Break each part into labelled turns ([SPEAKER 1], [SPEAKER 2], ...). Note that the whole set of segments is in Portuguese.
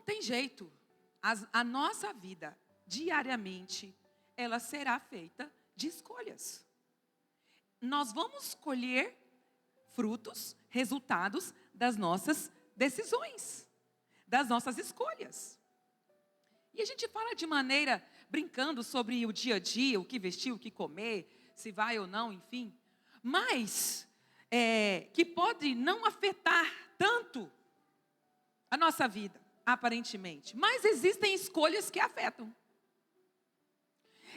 [SPEAKER 1] tem jeito. A nossa vida, diariamente, ela será feita de escolhas. Nós vamos colher frutos, resultados das nossas decisões, das nossas escolhas. E a gente fala de maneira, brincando sobre o dia a dia, o que vestir, o que comer, se vai ou não, enfim. Mas, que pode não afetar tanto a nossa vida, aparentemente. Mas existem escolhas que afetam.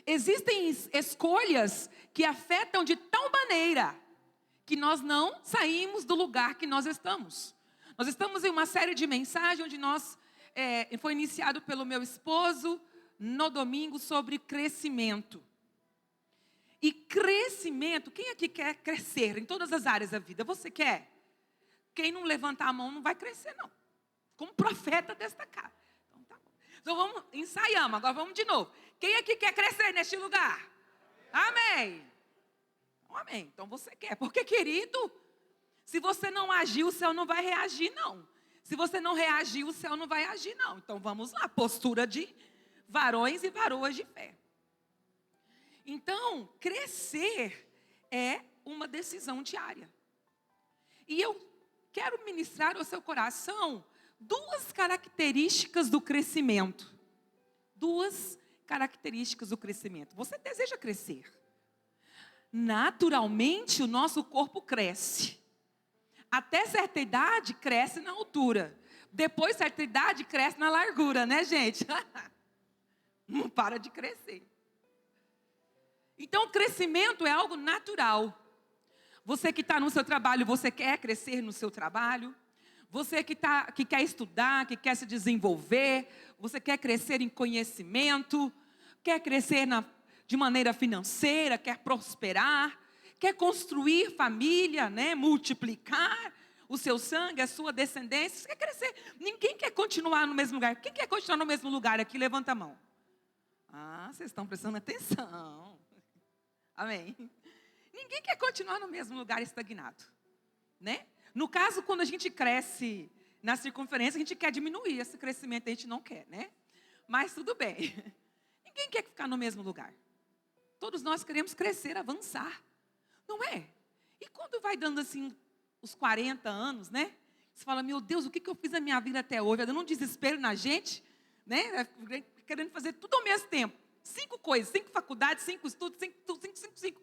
[SPEAKER 1] Existem escolhas que afetam de tal maneira que nós não saímos do lugar que nós estamos. Nós estamos em uma série de mensagens onde foi iniciado pelo meu esposo no domingo sobre crescimento. E crescimento, quem aqui quer crescer em todas as áreas da vida? Você quer? Quem não levantar a mão não vai crescer, não. Como profeta desta casa. Então tá bom. Então ensaiamos, agora vamos de novo. Quem aqui quer crescer neste lugar? Amém. Amém. Então você quer. Porque, querido, se você não agir, o céu não vai reagir, não. Se você não reagir, o céu não vai agir, não. Então vamos lá, postura de varões e varoas de fé. Então, crescer é uma decisão diária. E eu quero ministrar ao seu coração 2 características do crescimento. 2 características do crescimento. Você deseja crescer. Naturalmente, o nosso corpo cresce. Até certa idade, cresce na altura. Depois, certa idade, cresce na largura, né, gente? Não para de crescer. Então, o crescimento é algo natural. Você que está no seu trabalho, você quer crescer no seu trabalho. Você que quer estudar, que quer se desenvolver. Você quer crescer em conhecimento. Quer crescer de maneira financeira, quer prosperar. Quer construir família, né? Multiplicar o seu sangue, a sua descendência. Você quer crescer. Ninguém quer continuar no mesmo lugar. Quem quer continuar no mesmo lugar aqui? Levanta a mão. Ah, vocês estão prestando atenção. Amém. Ninguém quer continuar no mesmo lugar estagnado, né? No caso, quando a gente cresce na circunferência, a gente quer diminuir esse crescimento, a gente não quer, né? Mas tudo bem. Ninguém quer ficar no mesmo lugar. Todos nós queremos crescer, avançar, não é? E quando vai dando assim os 40 anos, né? Você fala, meu Deus, o que eu fiz na minha vida até hoje? Vai dando um desespero na gente, né? Querendo fazer tudo ao mesmo tempo. 5 coisas, 5 faculdades, 5 estudos, 5.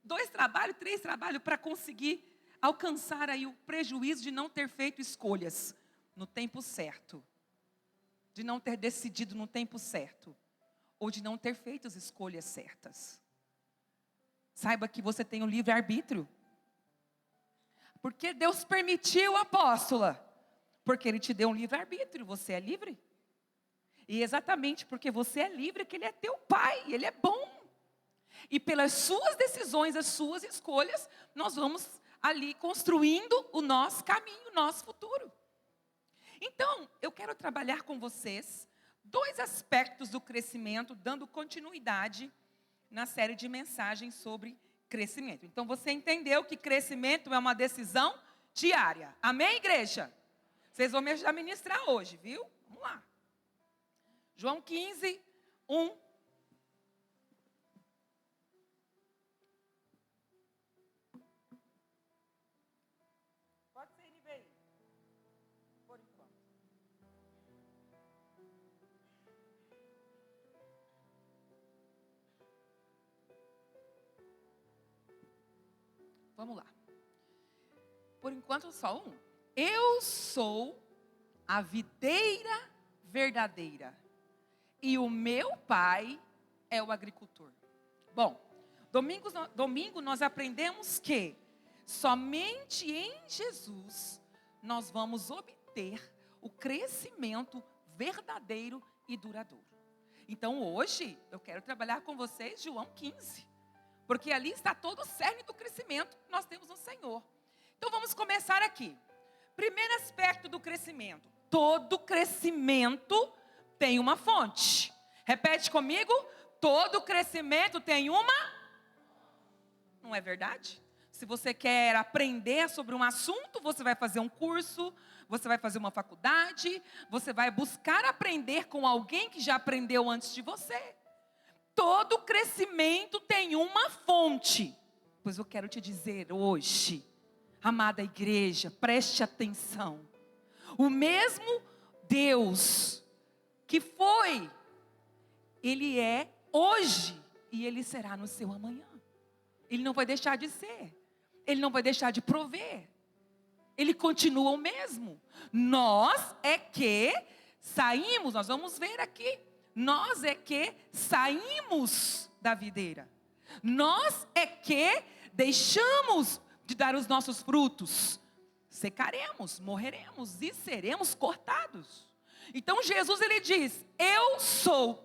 [SPEAKER 1] 2 trabalhos, 3 trabalhos para conseguir alcançar aí o prejuízo de não ter feito escolhas no tempo certo. De não ter decidido no tempo certo. Ou de não ter feito as escolhas certas. Saiba que você tem o livre-arbítrio. Porque Deus permitiu, apóstola. Porque Ele te deu um livre-arbítrio, você é livre. E exatamente porque você é livre que Ele é teu Pai, Ele é bom. E pelas suas decisões, as suas escolhas, nós vamos ali construindo o nosso caminho, o nosso futuro. Então, eu quero trabalhar com vocês 2 aspectos do crescimento, dando continuidade na série de mensagens sobre crescimento. Então, você entendeu que crescimento é uma decisão diária. Amém, igreja? Vocês vão me ajudar a ministrar hoje, viu? Vamos lá. João 15, 1. Pode ser NBI. Por enquanto. Vamos lá. Por enquanto, só 1. Eu sou a videira verdadeira. E o meu pai é o agricultor. Bom, domingo nós aprendemos que somente em Jesus nós vamos obter o crescimento verdadeiro e duradouro. Então hoje eu quero trabalhar com vocês João 15. Porque ali está todo o cerne do crescimento que nós temos no Senhor. Então vamos começar aqui. Primeiro aspecto do crescimento. Todo crescimento tem uma fonte. Repete comigo. Todo crescimento tem uma... Não é verdade? Se você quer aprender sobre um assunto, você vai fazer um curso, você vai fazer uma faculdade, você vai buscar aprender com alguém que já aprendeu antes de você. Todo crescimento tem uma fonte. Pois eu quero te dizer hoje, amada igreja, preste atenção. O mesmo Deus que foi, Ele é hoje e Ele será no seu amanhã. Ele não vai deixar de ser. Ele não vai deixar de prover. Ele continua o mesmo. Nós é que saímos, nós vamos ver aqui. Nós é que saímos da videira. Nós é que deixamos de dar os nossos frutos. Secaremos, morreremos e seremos cortados. Então Jesus ele diz: eu sou.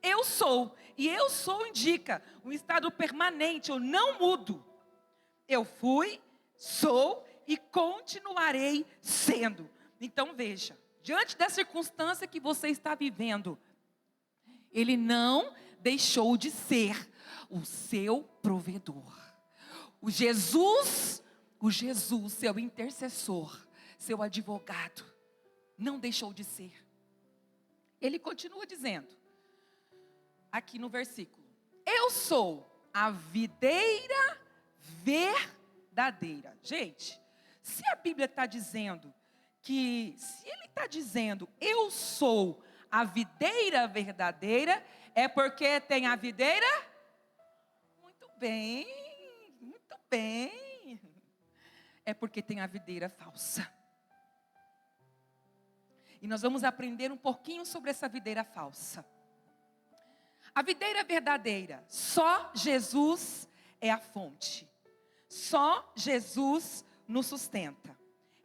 [SPEAKER 1] Eu sou. E eu sou indica um estado permanente, eu não mudo. Eu fui, sou e continuarei sendo. Então veja, diante da circunstância que você está vivendo, Ele não deixou de ser o seu provedor. O Jesus, seu intercessor, seu advogado, não deixou de ser. Ele continua dizendo, aqui no versículo: eu sou a videira verdadeira. Gente, se a Bíblia está dizendo se ele está dizendo, eu sou a videira verdadeira, é porque tem a videira? Muito bem, muito bem. É porque tem a videira falsa. E nós vamos aprender um pouquinho sobre essa videira falsa. A videira verdadeira, só Jesus é a fonte. Só Jesus nos sustenta.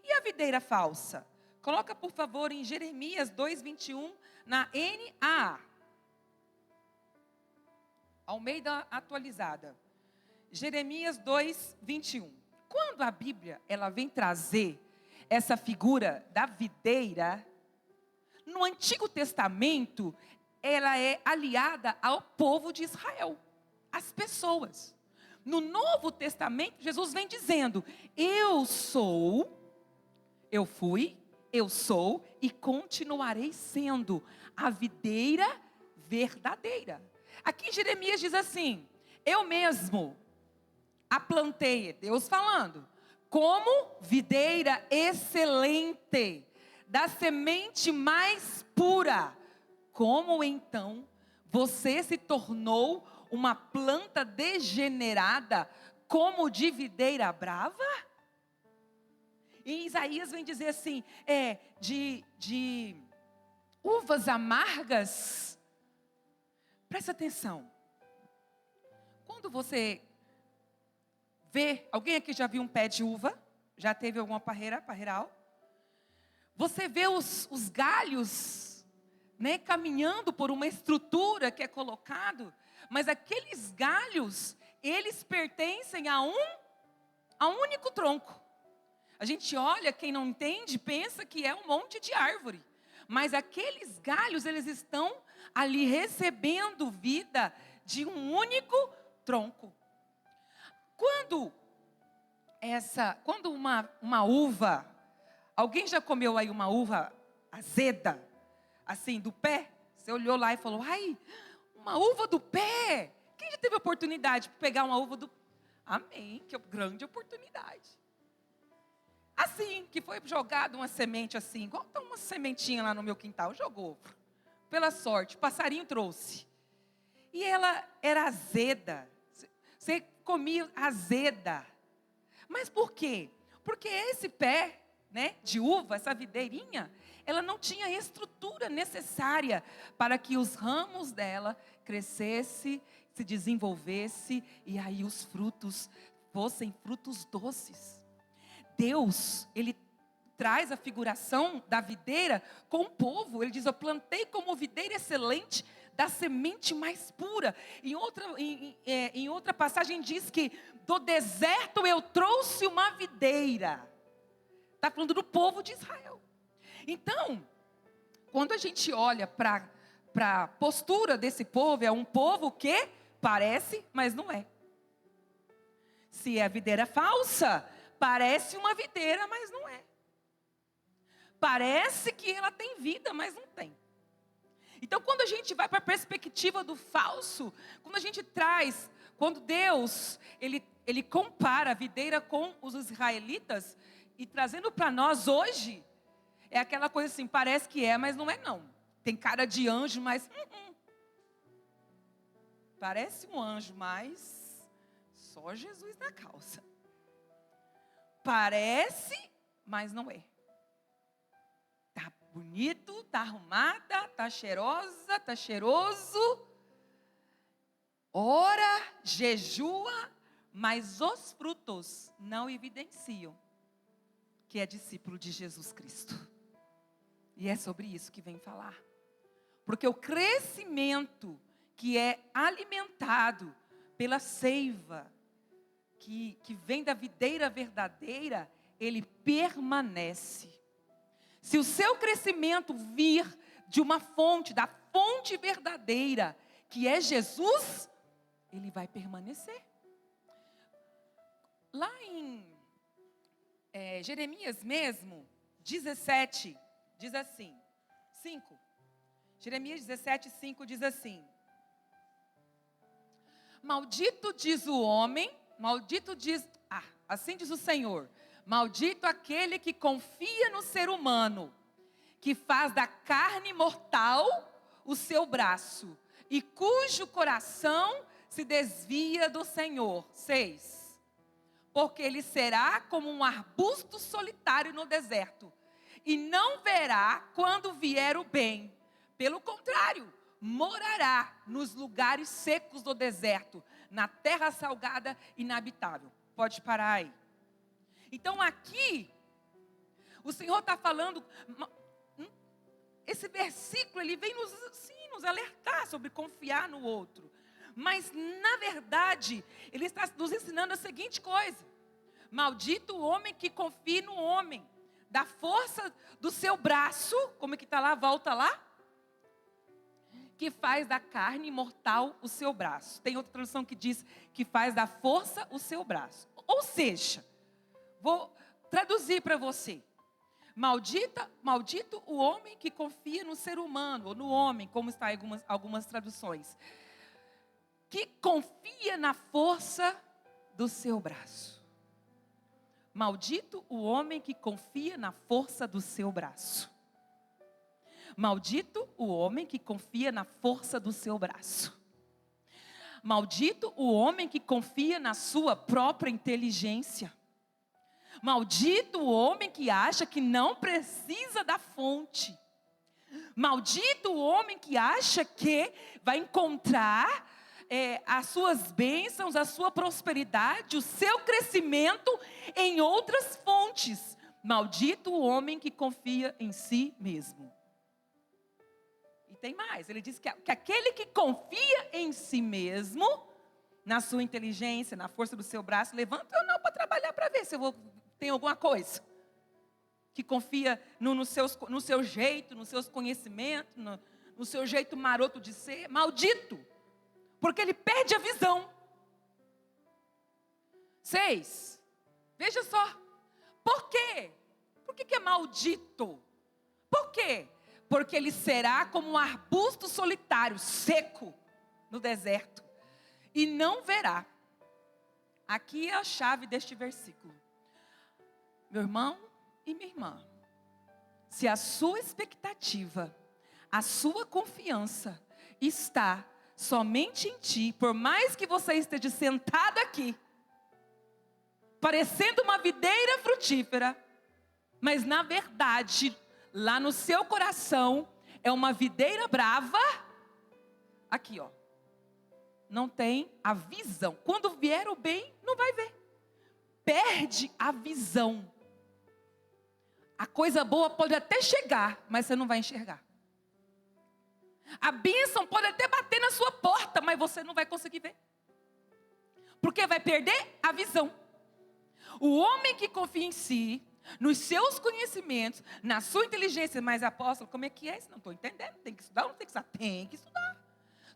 [SPEAKER 1] E a videira falsa? Coloca por favor em Jeremias 2:21 na NAA. Almeida atualizada. Jeremias 2:21. Quando a Bíblia ela vem trazer essa figura da videira, no Antigo Testamento, ela é aliada ao povo de Israel, às pessoas. No Novo Testamento, Jesus vem dizendo, eu sou, eu fui, eu sou e continuarei sendo a videira verdadeira. Aqui em Jeremias diz assim, eu mesmo a plantei, Deus falando, como videira excelente, da semente mais pura. Como então você se tornou uma planta degenerada como de videira brava? E Isaías vem dizer assim, de uvas amargas. Presta atenção. Quando você vê, alguém aqui já viu um pé de uva? Já teve alguma parreiral? Você vê os galhos, né, caminhando por uma estrutura que é colocado, mas aqueles galhos, eles pertencem a um único tronco. A gente olha, quem não entende, pensa que é um monte de árvore. Mas aqueles galhos, eles estão ali recebendo vida de um único tronco. Quando uma uva, alguém já comeu aí uma uva azeda, assim, do pé? Você olhou lá e falou, ai, uma uva do pé. Quem já teve a oportunidade de pegar uma uva do pé? Amém, que grande oportunidade. Assim, que foi jogado uma semente assim, igual tá uma sementinha lá no meu quintal, jogou. Pela sorte, o passarinho trouxe. E ela era azeda. Você comia azeda. Mas por quê? Porque esse pé, né, de uva, essa videirinha, ela não tinha a estrutura necessária para que os ramos dela crescesse, se desenvolvesse e aí os frutos fossem frutos doces. Deus, Ele traz a figuração da videira com o povo. Ele diz, eu plantei como videira excelente da semente mais pura. Em outra passagem diz que do deserto eu trouxe uma videira. Está falando do povo de Israel. Então, quando a gente olha para a postura desse povo, é um povo que parece, mas não é. Se é videira falsa, parece uma videira, mas não é. Parece que ela tem vida, mas não tem. Então, quando a gente vai para a perspectiva do falso, quando Deus, ele compara a videira com os israelitas, e trazendo para nós hoje, é aquela coisa assim, parece que é, mas não é não. Tem cara de anjo, mas parece um anjo, mas só Jesus na causa. Parece, mas não é. Tá bonito, tá arrumada, tá cheirosa, tá cheiroso. Ora, jejua, mas os frutos não evidenciam que é discípulo de Jesus Cristo. E é sobre isso que vem falar. Porque o crescimento que é alimentado pela seiva, que vem da videira verdadeira, ele permanece. Se o seu crescimento vir de uma fonte, da fonte verdadeira, que é Jesus, ele vai permanecer. Lá em Jeremias mesmo, 17, diz assim, 5. Jeremias 17, 5 diz assim: maldito diz o homem, assim diz o Senhor, maldito aquele que confia no ser humano, que faz da carne mortal o seu braço, e cujo coração se desvia do Senhor. 6. Porque ele será como um arbusto solitário no deserto, e não verá quando vier o bem. Pelo contrário, morará nos lugares secos do deserto, na terra salgada e inabitável. Pode parar aí. Então aqui, o Senhor está falando, esse versículo, ele vem nos alertar sobre confiar no outro. Mas, na verdade, ele está nos ensinando a seguinte coisa: maldito o homem que confia no homem, da força do seu braço, como é que está lá, volta lá, que faz da carne mortal o seu braço. Tem outra tradução que diz que faz da força o seu braço. Ou seja, vou traduzir para você. Maldito o homem que confia no ser humano, ou no homem, como está em algumas traduções, que confia na força do seu braço. Maldito o homem que confia na força do seu braço. Maldito o homem que confia na força do seu braço. Maldito o homem que confia na sua própria inteligência. Maldito o homem que acha que não precisa da fonte. Maldito o homem que acha que vai encontrar as suas bênçãos, a sua prosperidade, o seu crescimento em outras fontes. Maldito o homem que confia em si mesmo. E tem mais, ele diz que aquele que confia em si mesmo, na sua inteligência, na força do seu braço, levanta ou não para trabalhar para ver se tem alguma coisa. Que confia no seu jeito, nos seus conhecimentos, no seu jeito maroto de ser, maldito. Porque ele perde a visão. 6. Veja só. Por quê? Por que é maldito? Por quê? Porque ele será como um arbusto solitário, seco, no deserto. E não verá. Aqui é a chave deste versículo. Meu irmão e minha irmã, se a sua expectativa, a sua confiança está somente em ti, por mais que você esteja sentado aqui, parecendo uma videira frutífera, mas na verdade, lá no seu coração, é uma videira brava, aqui ó, não tem a visão. Quando vier o bem, não vai ver. Perde a visão. A coisa boa pode até chegar, mas você não vai enxergar. A bênção pode até bater na sua porta, mas você não vai conseguir ver. Porque vai perder a visão. O homem que confia em si, nos seus conhecimentos, na sua inteligência, mas apóstolo, como é que é isso? Não estou entendendo. Tem que estudar ou não tem que estudar? Tem que estudar.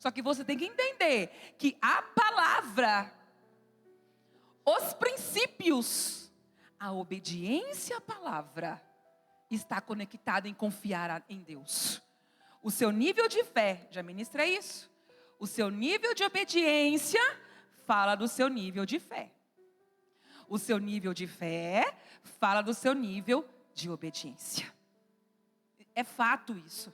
[SPEAKER 1] Só que você tem que entender que a palavra, os princípios, a obediência à palavra está conectado em confiar em Deus. O seu nível de fé, já ministrei isso. O seu nível de obediência fala do seu nível de fé. O seu nível de fé fala do seu nível de obediência. É fato isso.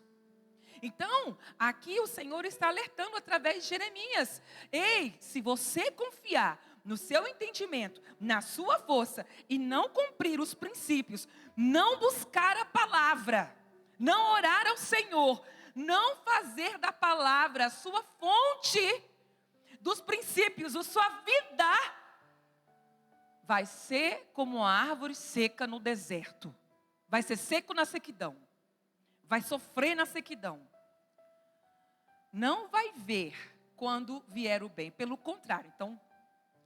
[SPEAKER 1] Então, aqui o Senhor está alertando através de Jeremias. Ei, se você confiar no seu entendimento, na sua força, e não cumprir os princípios, não buscar a palavra, não orar ao Senhor, não fazer da palavra a sua fonte dos princípios, a sua vida, vai ser como a árvore seca no deserto. Vai ser seco na sequidão. Vai sofrer na sequidão. Não vai ver quando vier o bem. Pelo contrário. Então,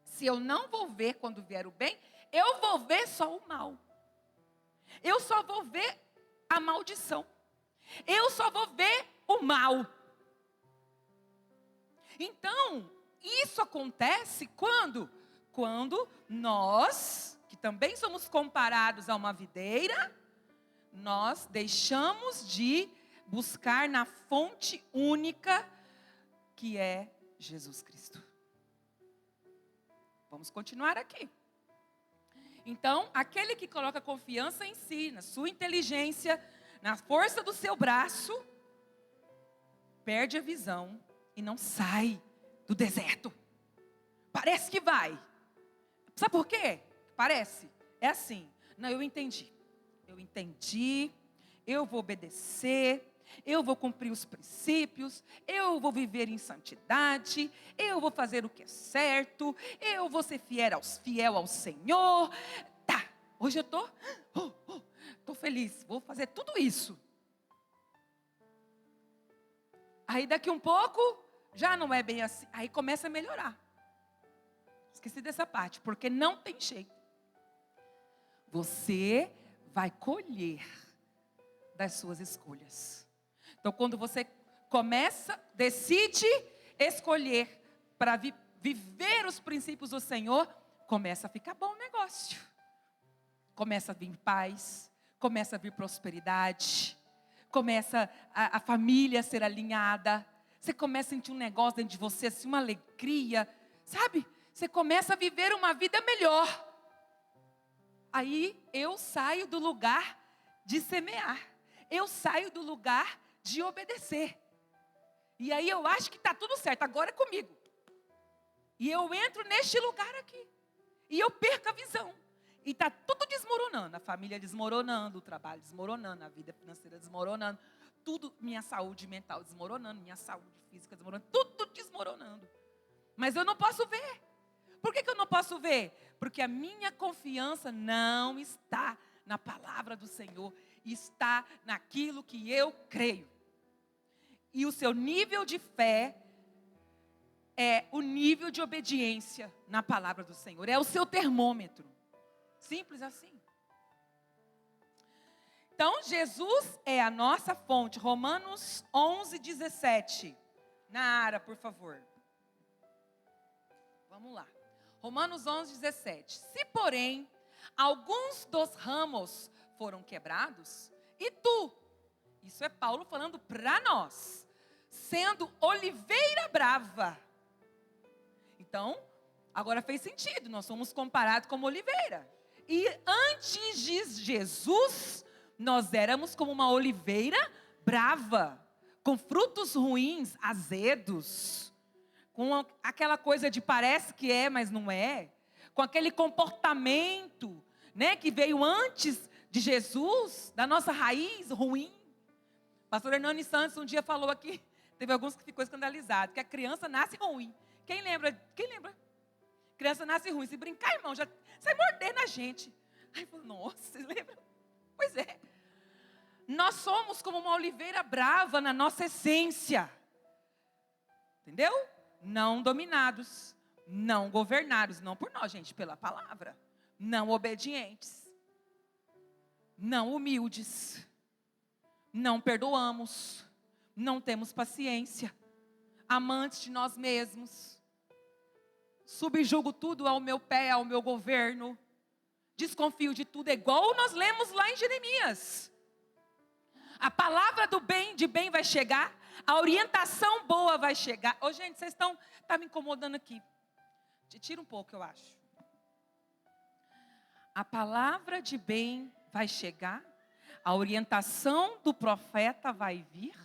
[SPEAKER 1] se eu não vou ver quando vier o bem, eu vou ver só o mal. Eu só vou ver a maldição. Eu só vou ver o mal. Então, isso acontece quando? Quando nós, que também somos comparados a uma videira, nós deixamos de buscar na fonte única que é Jesus Cristo. Vamos continuar aqui. Então, aquele que coloca confiança em si, na sua inteligência, na força do seu braço, perde a visão e não sai do deserto. Parece que vai. Sabe por quê? Parece. É assim. Não, eu entendi. Eu vou obedecer, eu vou cumprir os princípios, eu vou viver em santidade, eu vou fazer o que é certo, eu vou ser fiel ao Senhor. Tá, hoje eu tô feliz, vou fazer tudo isso. Aí daqui um pouco, já não é bem assim, aí começa a melhorar. Esqueci dessa parte, porque não tem jeito. Você vai colher das suas escolhas. Então, quando você decide escolher para viver os princípios do Senhor, começa a ficar bom o negócio. Começa a vir paz, começa a vir prosperidade, começa a família a ser alinhada. Você começa a sentir um negócio dentro de você, assim, uma alegria, sabe? Você começa a viver uma vida melhor. Aí eu saio do lugar de semear. Eu saio do lugar de obedecer. E aí eu acho que está tudo certo, agora é comigo. E eu entro neste lugar aqui. E eu perco a visão. E está tudo desmoronando. A família desmoronando, o trabalho desmoronando, a vida financeira desmoronando. Tudo, minha saúde mental desmoronando, minha saúde física desmoronando. Tudo desmoronando. Mas eu não posso ver. Por que eu não posso ver? Porque a minha confiança não está na palavra do Senhor, está naquilo que eu creio. E o seu nível de fé é o nível de obediência na palavra do Senhor. É o seu termômetro. Simples assim. Então, Jesus é a nossa fonte. Romanos 11:17. Nara, por favor. Vamos lá. Romanos 11:17. Se, porém, alguns dos ramos foram quebrados, e tu, isso é Paulo falando para nós, sendo oliveira brava. Então, agora fez sentido, nós somos comparados como oliveira. E antes de Jesus, nós éramos como uma oliveira brava, com frutos ruins, azedos, com aquela coisa de parece que é, mas não é, com aquele comportamento, né, que veio antes de Jesus, da nossa raiz ruim. Pastor Hernani Santos um dia falou aqui, teve alguns que ficou escandalizado, que a criança nasce ruim. Quem lembra? Criança nasce ruim, se brincar, irmão, já sai mordendo a gente. Aí eu falo, nossa, vocês lembram? Pois é. Nós somos como uma oliveira brava na nossa essência. Entendeu? Não dominados, não governados, não por nós, gente, pela palavra. Não obedientes, não humildes, não perdoamos, não temos paciência, amantes de nós mesmos, subjugo tudo ao meu pé, ao meu governo, desconfio de tudo, é igual nós lemos lá em Jeremias. A palavra do bem, de bem vai chegar. A orientação boa vai chegar. Ô, gente, vocês estão me incomodando aqui. Te tira um pouco, eu acho. A palavra de bem vai chegar. A orientação do profeta vai vir.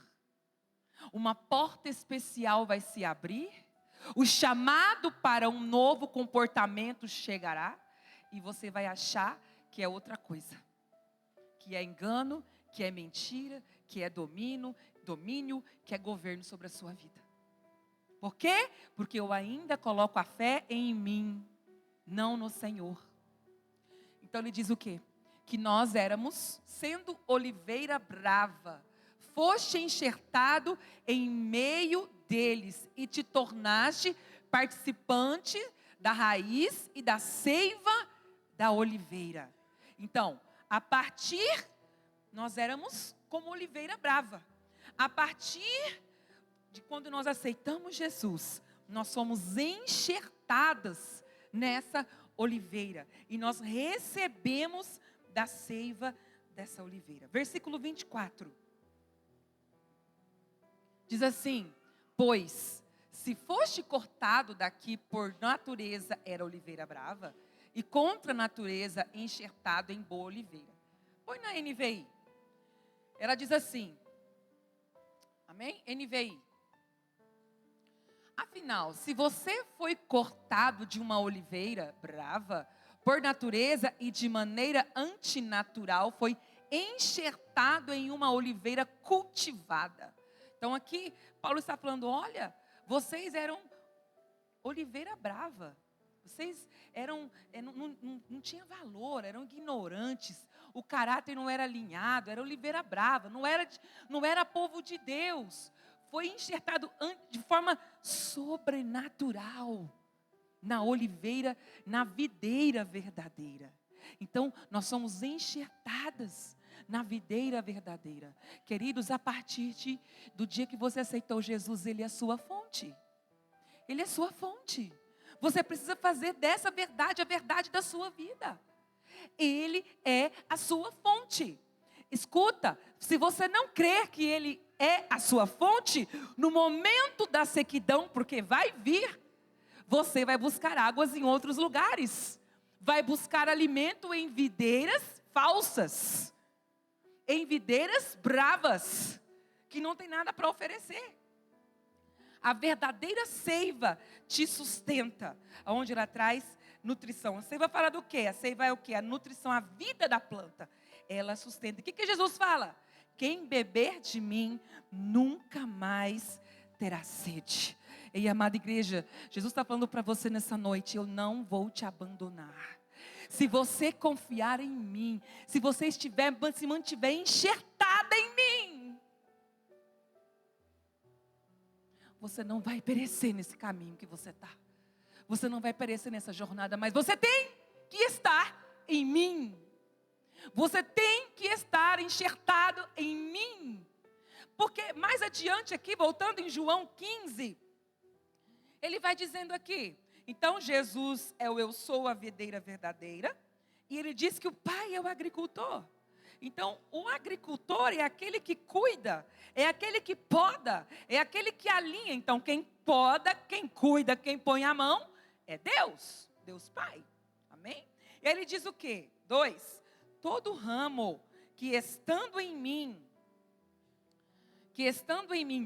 [SPEAKER 1] Uma porta especial vai se abrir. O chamado para um novo comportamento chegará. E você vai achar que é outra coisa. Que é engano, que é mentira, que é domínio, que é governo sobre a sua vida. Por quê? Porque eu ainda coloco a fé em mim, não no Senhor. Então ele diz o quê? Que nós éramos, sendo oliveira brava, foste enxertado em meio deles e te tornaste participante da raiz e da seiva da oliveira. Então, a partir, nós éramos como oliveira brava. A partir de quando nós aceitamos Jesus, nós somos enxertadas nessa oliveira. E nós recebemos da seiva dessa oliveira. Versículo 24. Diz assim: pois, se foste cortado daqui por natureza era oliveira brava, e contra a natureza enxertado em boa oliveira. Põe na NVI. Ela diz assim, amém? NVI. Afinal, se você foi cortado de uma oliveira brava, por natureza e de maneira antinatural, foi enxertado em uma oliveira cultivada. Então aqui, Paulo está falando, olha, vocês eram oliveira brava. Vocês não tinha valor, eram ignorantes. O caráter não era alinhado, era oliveira brava, não era povo de Deus. Foi enxertado de forma sobrenatural na oliveira, na videira verdadeira. Então, nós somos enxertadas na videira verdadeira. Queridos, a partir do dia que você aceitou Jesus, Ele é a sua fonte. Ele é a sua fonte. Você precisa fazer dessa verdade a verdade da sua vida. Ele é a sua fonte. Escuta, se você não crer que Ele é a sua fonte, no momento da sequidão, porque vai vir, você vai buscar águas em outros lugares. Vai buscar alimento em videiras falsas. Em videiras bravas, que não tem nada para oferecer. A verdadeira seiva te sustenta, onde ela traz nutrição. A seiva fala do quê? A seiva é o quê? A nutrição, a vida da planta. Ela sustenta. O que Jesus fala? Quem beber de mim nunca mais terá sede. E amada igreja, Jesus está falando para você nessa noite, eu não vou te abandonar. Se você confiar em mim, se você se mantiver enxertada em mim, você não vai perecer nesse caminho que você está. Você não vai perecer nessa jornada, mas você tem que estar em mim. Você tem que estar enxertado em mim. Porque mais adiante aqui, voltando em João 15, ele vai dizendo aqui, então Jesus é o eu sou a videira verdadeira, e ele diz que o Pai é o agricultor. Então, o agricultor é aquele que cuida, é aquele que poda, é aquele que alinha. Então, quem poda, quem cuida, quem põe a mão, é Deus, Deus Pai. Amém? E ele diz o quê? 2, todo ramo que estando em mim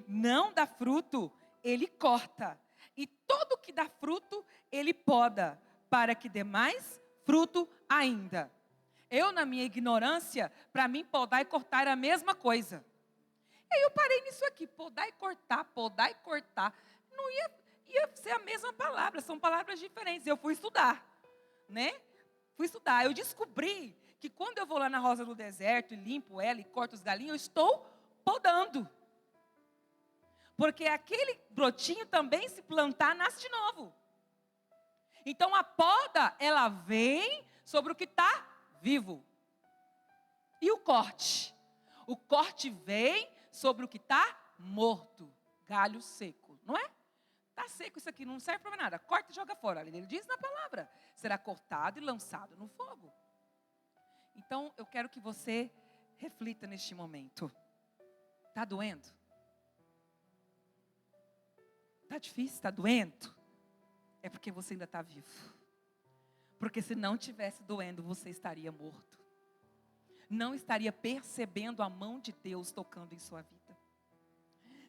[SPEAKER 1] não dá fruto, ele corta. E todo que dá fruto, ele poda, para que dê mais fruto ainda. Eu, na minha ignorância, para mim, podar e cortar era a mesma coisa. E aí eu parei nisso aqui, podar e cortar. Não ia ser a mesma palavra, são palavras diferentes. Eu fui estudar, né? Eu descobri que quando eu vou lá na rosa do deserto e limpo ela e corto os galinhos, eu estou podando. Porque aquele brotinho também, se plantar, nasce de novo. Então a poda, ela vem sobre o que está vivo. E o corte? O corte vem sobre o que está morto. Galho seco, não é? Está seco isso aqui, não serve para nada. Corta e joga fora. Ele diz na palavra. Será cortado e lançado no fogo. Então eu quero que você reflita neste momento. Está doendo? Está difícil? Está doendo? É porque você ainda está vivo. Porque se não tivesse doendo, você estaria morto. Não estaria percebendo a mão de Deus tocando em sua vida.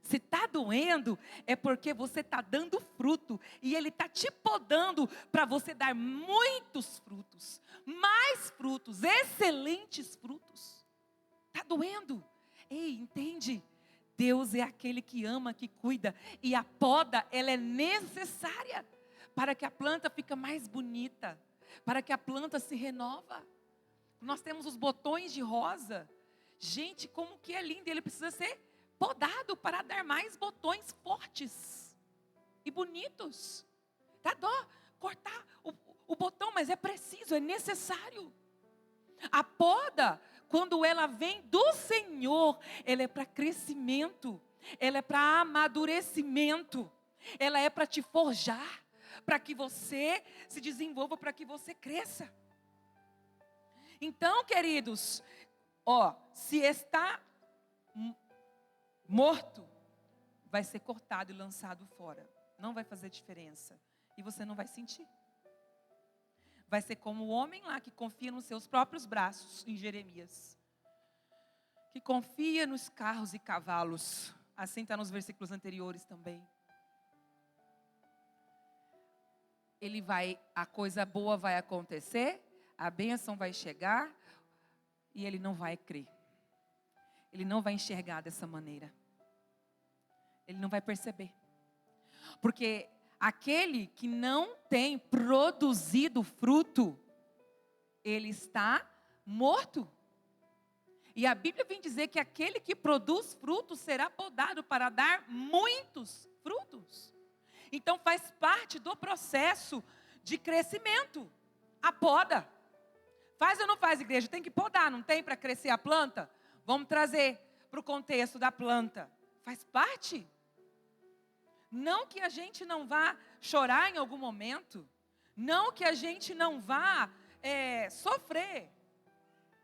[SPEAKER 1] Se está doendo, é porque você está dando fruto. E Ele está te podando para você dar muitos frutos. Mais frutos, excelentes frutos. Está doendo. Ei, entende? Deus é aquele que ama, que cuida. E a poda, ela é necessária para que a planta fique mais bonita. Para que a planta se renova. Nós temos os botões de rosa. Gente, como que é lindo. Ele precisa ser podado para dar mais botões fortes e bonitos. Dá dó cortar o botão, mas é preciso, é necessário. A poda, quando ela vem do Senhor, ela é para crescimento, ela é para amadurecimento, ela é para te forjar, para que você se desenvolva, para que você cresça. Então, queridos, se está morto, vai ser cortado e lançado fora. Não vai fazer diferença. E você não vai sentir. Vai ser como o homem lá que confia nos seus próprios braços, em Jeremias. Que confia nos carros e cavalos. Assim está nos versículos anteriores também. A coisa boa vai acontecer, a bênção vai chegar, e ele não vai crer. Ele não vai enxergar dessa maneira. Ele não vai perceber. Porque aquele que não tem produzido fruto, ele está morto. E a Bíblia vem dizer que aquele que produz frutos será podado para dar muitos frutos. Então faz parte do processo de crescimento. A poda. Faz ou não faz, igreja? Tem que podar, não tem, para crescer a planta? Vamos trazer para o contexto da planta. Faz parte. Não que a gente não vá chorar em algum momento. Não que a gente não vá sofrer.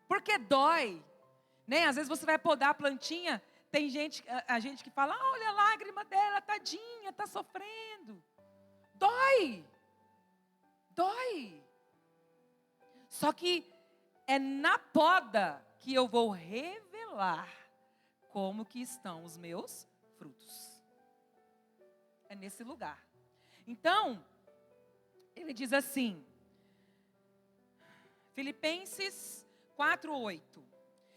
[SPEAKER 1] Porque dói. Né? Às vezes você vai podar a plantinha. Tem a gente que fala, olha a lágrima dela, tadinha, está sofrendo. Dói. Dói. Só que é na poda que eu vou revelar como que estão os meus frutos. É nesse lugar. Então, ele diz assim, Filipenses 4:8.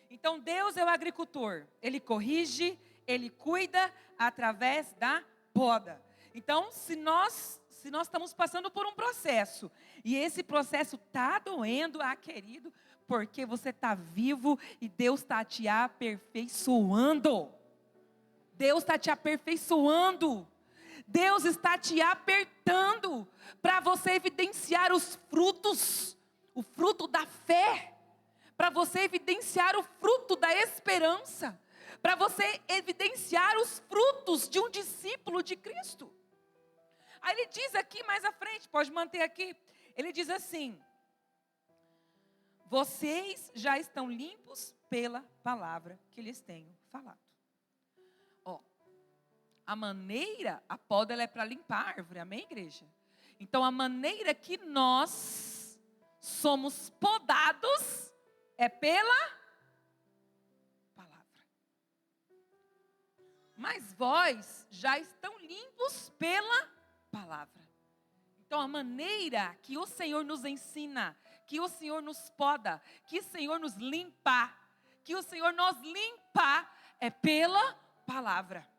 [SPEAKER 1] Então, Deus é o agricultor. Ele corrige, Ele cuida através da poda. Então, se nós estamos passando por um processo, e esse processo está doendo, querido, porque você está vivo e Deus está te aperfeiçoando. Deus está te aperfeiçoando. Deus está te apertando para você evidenciar os frutos, o fruto da fé, para você evidenciar o fruto da esperança, para você evidenciar os frutos de um discípulo de Cristo. Aí ele diz aqui mais à frente, pode manter aqui, ele diz assim, vocês já estão limpos pela palavra que lhes tenho falado. A poda ela é para limpar a árvore, amém, igreja? Então a maneira que nós somos podados é pela palavra. Mas vós já estão limpos pela palavra. Então a maneira que o Senhor nos ensina, que o Senhor nos poda, que o Senhor nos limpa, que o Senhor nos limpa é pela palavra.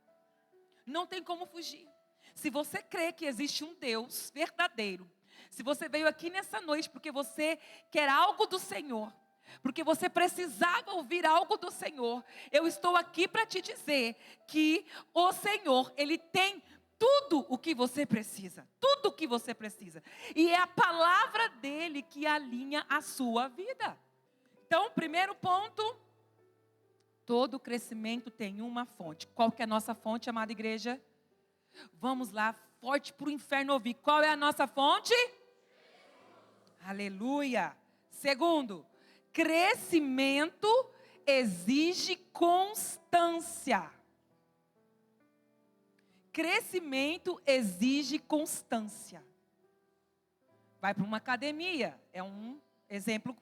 [SPEAKER 1] Não tem como fugir. Se você crê que existe um Deus verdadeiro, se você veio aqui nessa noite porque você quer algo do Senhor, porque você precisava ouvir algo do Senhor, eu estou aqui para te dizer que o Senhor, Ele tem tudo o que você precisa. Tudo o que você precisa. E é a palavra dEle que alinha a sua vida. Então, primeiro ponto, todo crescimento tem uma fonte. Qual que é a nossa fonte, amada igreja? Vamos lá, forte para o inferno ouvir. Qual é a nossa fonte? Aleluia. Segundo, crescimento exige constância. crescimento exige constância. Vai para uma academia, é um exemplo,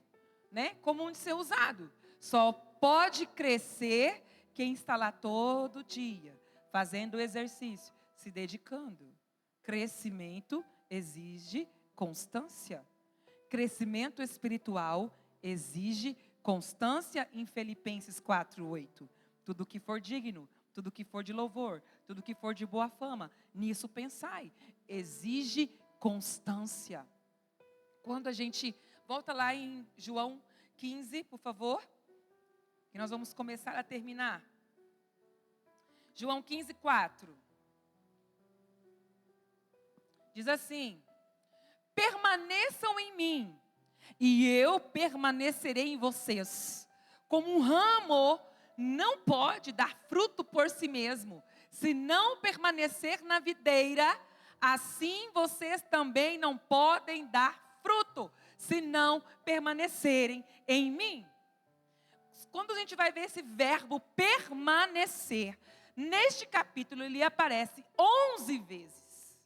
[SPEAKER 1] né, comum de ser usado. Só pode crescer quem está lá todo dia, fazendo exercício, se dedicando. Crescimento exige constância. Crescimento espiritual exige constância em Filipenses 4:8. Tudo que for digno, tudo que for de louvor, tudo que for de boa fama, nisso pensai. Exige constância. Quando a gente volta lá em João 15, por favor, que nós vamos começar a terminar. João 15:4. Diz assim: permaneçam em mim, e eu permanecerei em vocês. Como um ramo não pode dar fruto por si mesmo, se não permanecer na videira, assim vocês também não podem dar fruto, se não permanecerem em mim. Quando a gente vai ver esse verbo permanecer, neste capítulo ele aparece 11 vezes.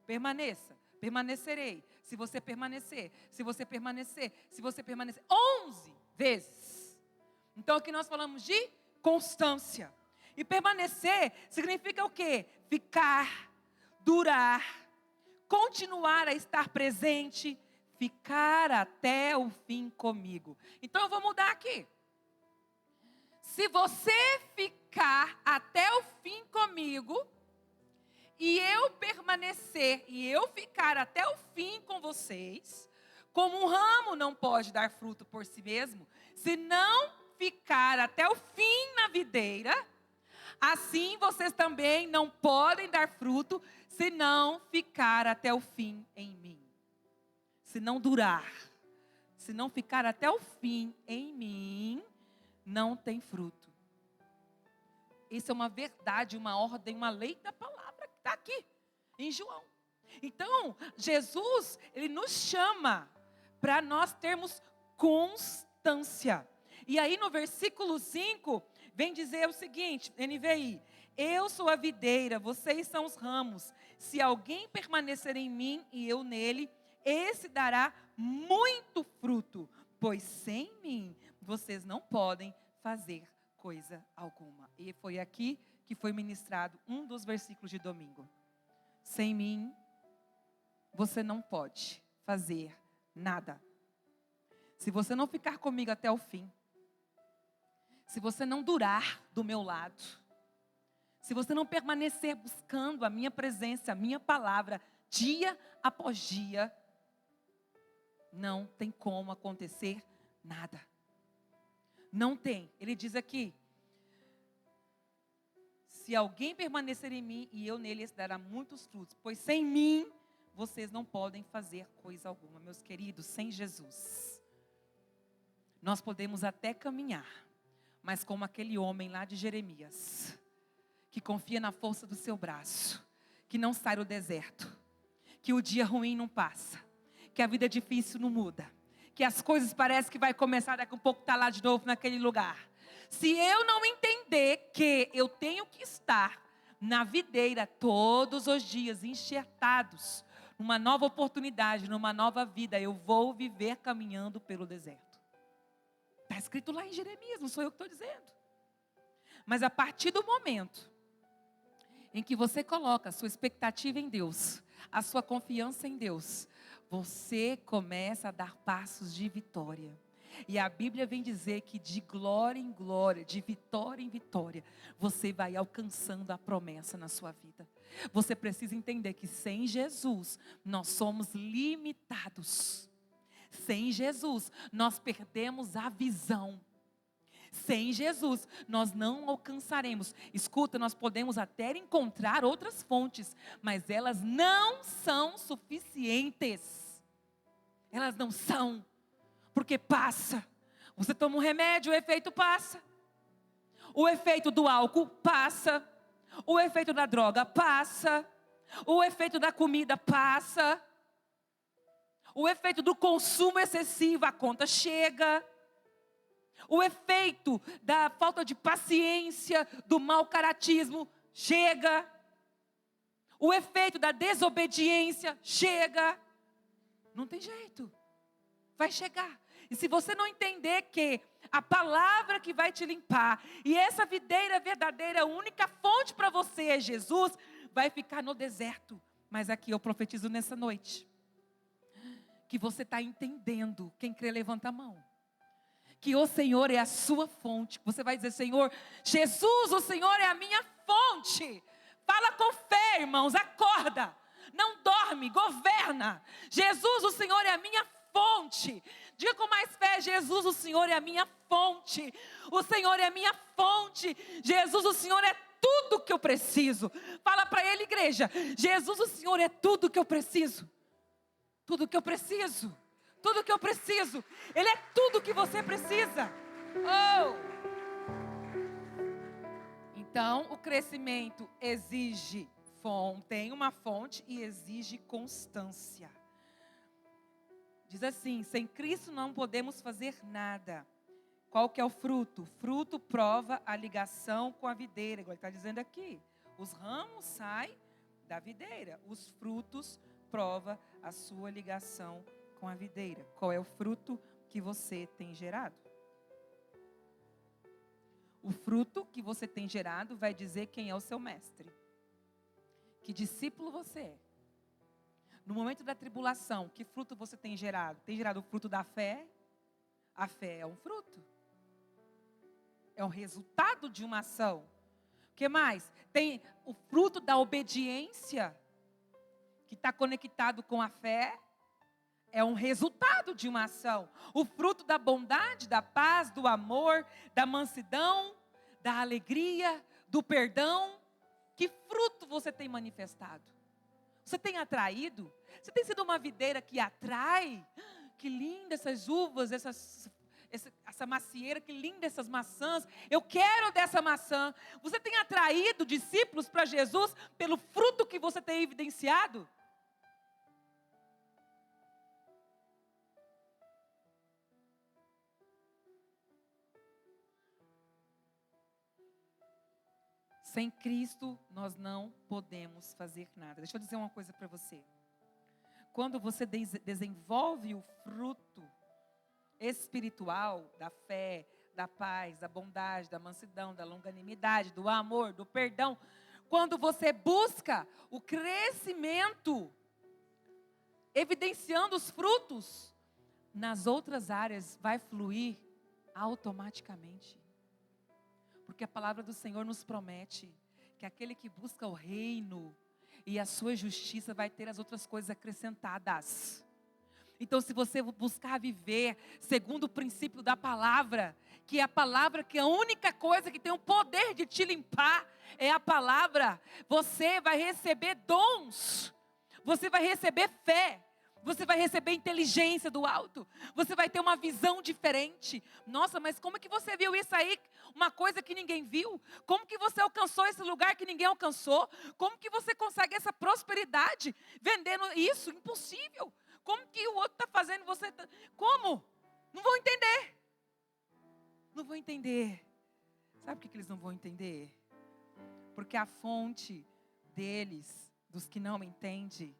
[SPEAKER 1] Permaneça, permanecerei, se você permanecer, se você permanecer, se você permanecer, 11 vezes. Então aqui nós falamos de constância. E permanecer significa o quê? Ficar, durar, continuar a estar presente, ficar até o fim comigo. Então eu vou mudar aqui. Se você ficar até o fim comigo, e eu permanecer, e eu ficar até o fim com vocês, como um ramo não pode dar fruto por si mesmo, se não ficar até o fim na videira, assim vocês também não podem dar fruto, se não ficar até o fim em mim. Se não durar, se não ficar até o fim em mim, não tem fruto. Isso é uma verdade, uma ordem, uma lei da palavra que está aqui em João. Então, Jesus, ele nos chama para nós termos constância. E aí no versículo 5, vem dizer o seguinte, NVI: eu sou a videira, vocês são os ramos. Se alguém permanecer em mim e eu nele, esse dará muito fruto, pois sem mim vocês não podem fazer coisa alguma. E foi aqui que foi ministrado um dos versículos de domingo. Sem mim, você não pode fazer nada. Se você não ficar comigo até o fim, se você não durar do meu lado, se você não permanecer buscando a minha presença, a minha palavra, dia após dia, não tem como acontecer nada. Não tem. Ele diz aqui: se alguém permanecer em mim e eu nele, esse dará muitos frutos, pois sem mim vocês não podem fazer coisa alguma. Meus queridos, sem Jesus nós podemos até caminhar, mas como aquele homem lá de Jeremias, que confia na força do seu braço, que não sai do deserto, que o dia ruim não passa, que a vida difícil não muda, que as coisas parecem que vai começar, daqui a um pouco está lá de novo naquele lugar. Se eu não entender que eu tenho que estar na videira todos os dias, enxertados, numa nova oportunidade, numa nova vida, eu vou viver caminhando pelo deserto. Está escrito lá em Jeremias, não sou eu que estou dizendo. Mas a partir do momento em que você coloca a sua expectativa em Deus, a sua confiança em Deus, você começa a dar passos de vitória. E a Bíblia vem dizer que de glória em glória, de vitória em vitória, você vai alcançando a promessa na sua vida. Você precisa entender que sem Jesus, nós somos limitados. Sem Jesus, nós perdemos a visão. Sem Jesus, nós não alcançaremos. Escuta, nós podemos até encontrar outras fontes, mas elas não são suficientes. Elas não são, porque passa. Você toma um remédio, o efeito passa. O efeito do álcool passa. O efeito da droga passa. O efeito da comida passa. O efeito do consumo excessivo, a conta chega. O efeito da falta de paciência, do mau caratismo, chega. O efeito da desobediência chega. Não tem jeito. Vai chegar. E se você não entender que a palavra que vai te limpar, e essa videira verdadeira, a única fonte para você é Jesus, vai ficar no deserto. Mas aqui eu profetizo nessa noite, que você está entendendo. Quem crê, levanta a mão. Que o Senhor é a sua fonte. Você vai dizer: Senhor, Jesus, o Senhor é a minha fonte. Fala com fé, irmãos, acorda. Não dorme, governa. Jesus, o Senhor é a minha fonte. Diga com mais fé: Jesus, o Senhor é a minha fonte. O Senhor é a minha fonte. Jesus, o Senhor é tudo que eu preciso. Fala para ele, igreja: Jesus, o Senhor é tudo que eu preciso. Tudo que eu preciso. Tudo que eu preciso. Ele é tudo que você precisa. Oh! Então, o crescimento exige tem uma fonte e exige constância. Diz assim: sem Cristo não podemos fazer nada. Qual que é o fruto? Fruto prova a ligação com a videira, igual ele está dizendo aqui. Os ramos saem da videira, os frutos provam a sua ligação com a videira. Qual é o fruto que você tem gerado? O fruto que você tem gerado vai dizer quem é o seu mestre. Que discípulo você é. No momento da tribulação, que fruto você tem gerado? Tem gerado o fruto da fé? A fé é um fruto. É um resultado de uma ação. O que mais? Tem o fruto da obediência, que está conectado com a fé. É um resultado de uma ação. O fruto da bondade, da paz, do amor, da mansidão, da alegria, do perdão. Que fruto você tem manifestado? Você tem atraído? Você tem sido uma videira que atrai? Que linda essas uvas, essa macieira, que linda essas maçãs. Eu quero dessa maçã. Você tem atraído discípulos para Jesus pelo fruto que você tem evidenciado? Sem Cristo, nós não podemos fazer nada. Deixa eu dizer uma coisa para você. Quando você desenvolve o fruto espiritual da fé, da paz, da bondade, da mansidão, da longanimidade, do amor, do perdão, quando você busca o crescimento, evidenciando os frutos, nas outras áreas vai fluir automaticamente. Porque a palavra do Senhor nos promete que aquele que busca o reino e a sua justiça vai ter as outras coisas acrescentadas. Então, se você buscar viver segundo o princípio da palavra, que é a palavra, que é a única coisa que tem o poder de te limpar é a palavra, você vai receber dons, você vai receber fé, você vai receber inteligência do alto, você vai ter uma visão diferente. Nossa, mas como que você viu isso aí? Uma coisa que ninguém viu? Como que você alcançou esse lugar que ninguém alcançou? Como que você consegue essa prosperidade vendendo isso? Impossível. Como que o outro está fazendo? Como? Não vão entender. Não vão entender. Sabe por que eles não vão entender? Porque a fonte deles, dos que não entendem,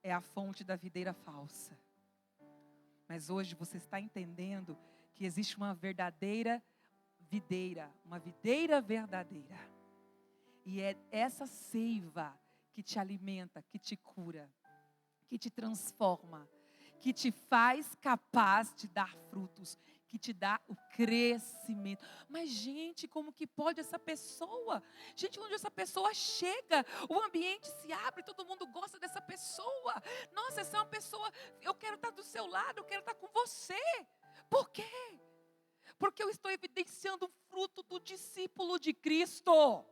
[SPEAKER 1] é a fonte da videira falsa. Mas hoje você está entendendo que existe uma verdadeira videira, uma videira verdadeira. E é essa seiva que te alimenta, que te cura, que te transforma, que te faz capaz de dar frutos, que te dá o crescimento. Mas gente, como que pode essa pessoa? Gente, onde essa pessoa chega, o ambiente se abre, todo mundo gosta dessa pessoa. Nossa, essa é uma pessoa, eu quero estar do seu lado, eu quero estar com você. Por quê? Porque eu estou evidenciando o fruto do discípulo de Cristo.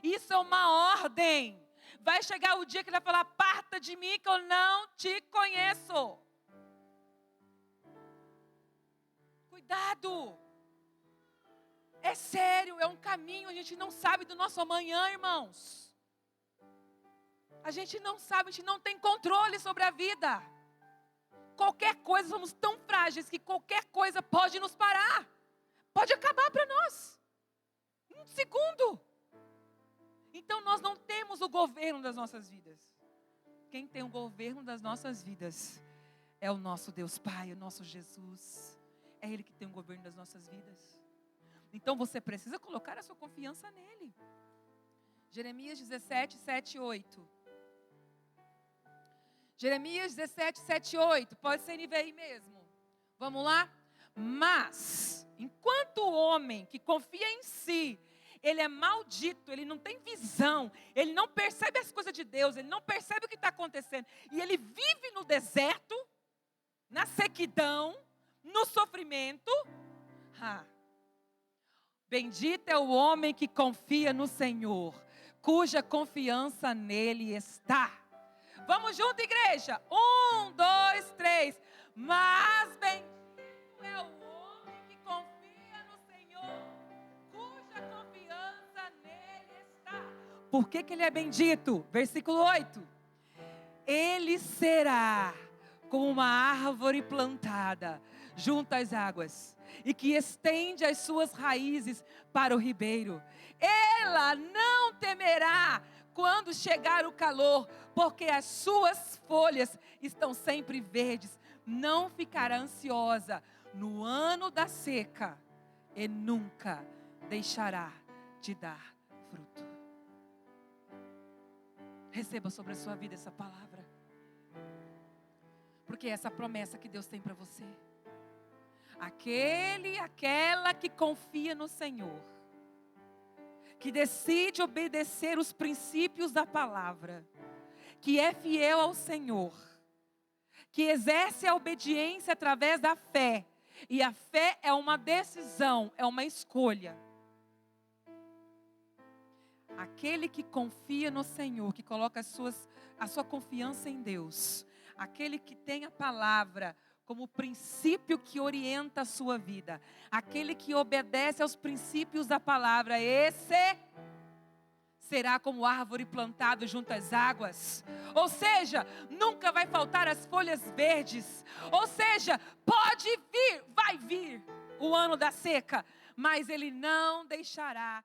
[SPEAKER 1] Isso é uma ordem. Vai chegar o dia que ele vai falar: aparta de mim que eu não te conheço. Cuidado. É sério, é um caminho, a gente não sabe do nosso amanhã, irmãos. A gente não sabe, a gente não tem controle sobre a vida. Qualquer coisa, somos tão frágeis que qualquer coisa pode nos parar. Pode acabar para nós. Um segundo. Então nós não temos temos o governo das nossas vidas? Quem tem o governo das nossas vidas é o nosso Deus Pai, o nosso Jesus. É Ele que tem o governo das nossas vidas. Então você precisa colocar a sua confiança nele. Jeremias 17, 7 e 8. Jeremias 17, 7 e 8. Pode ser NVI mesmo. Vamos lá? Mas, enquanto o homem que confia em si, ele é maldito, ele não tem visão, ele não percebe as coisas de Deus, ele não percebe o que está acontecendo, e ele vive no deserto, na sequidão, no sofrimento. Bendito é o homem que confia no Senhor, cuja confiança nele está. Vamos junto, igreja? 1, 2, 3. Mas bendito é o homem que confia no Senhor, cuja confiança nele está. Por que ele é bendito? Versículo 8. Ele será como uma árvore plantada junto às águas, e que estende as suas raízes para o ribeiro. Ela não temerá quando chegar o calor, porque as suas folhas estão sempre verdes. Não ficará ansiosa no ano da seca, e nunca deixará de dar fruto. Receba sobre a sua vida essa palavra, porque é essa promessa que Deus tem para você. Aquela que confia no Senhor, que decide obedecer os princípios da palavra, que é fiel ao Senhor, que exerce a obediência através da fé, e a fé é uma decisão, é uma escolha. Aquele que confia no Senhor, que coloca a sua confiança em Deus, aquele que tem a palavra como princípio que orienta a sua vida, aquele que obedece aos princípios da palavra, esse será como árvore plantada junto às águas. Ou seja, nunca vai faltar as folhas verdes. Ou seja, pode vir, vai vir o ano da seca, mas ele não deixará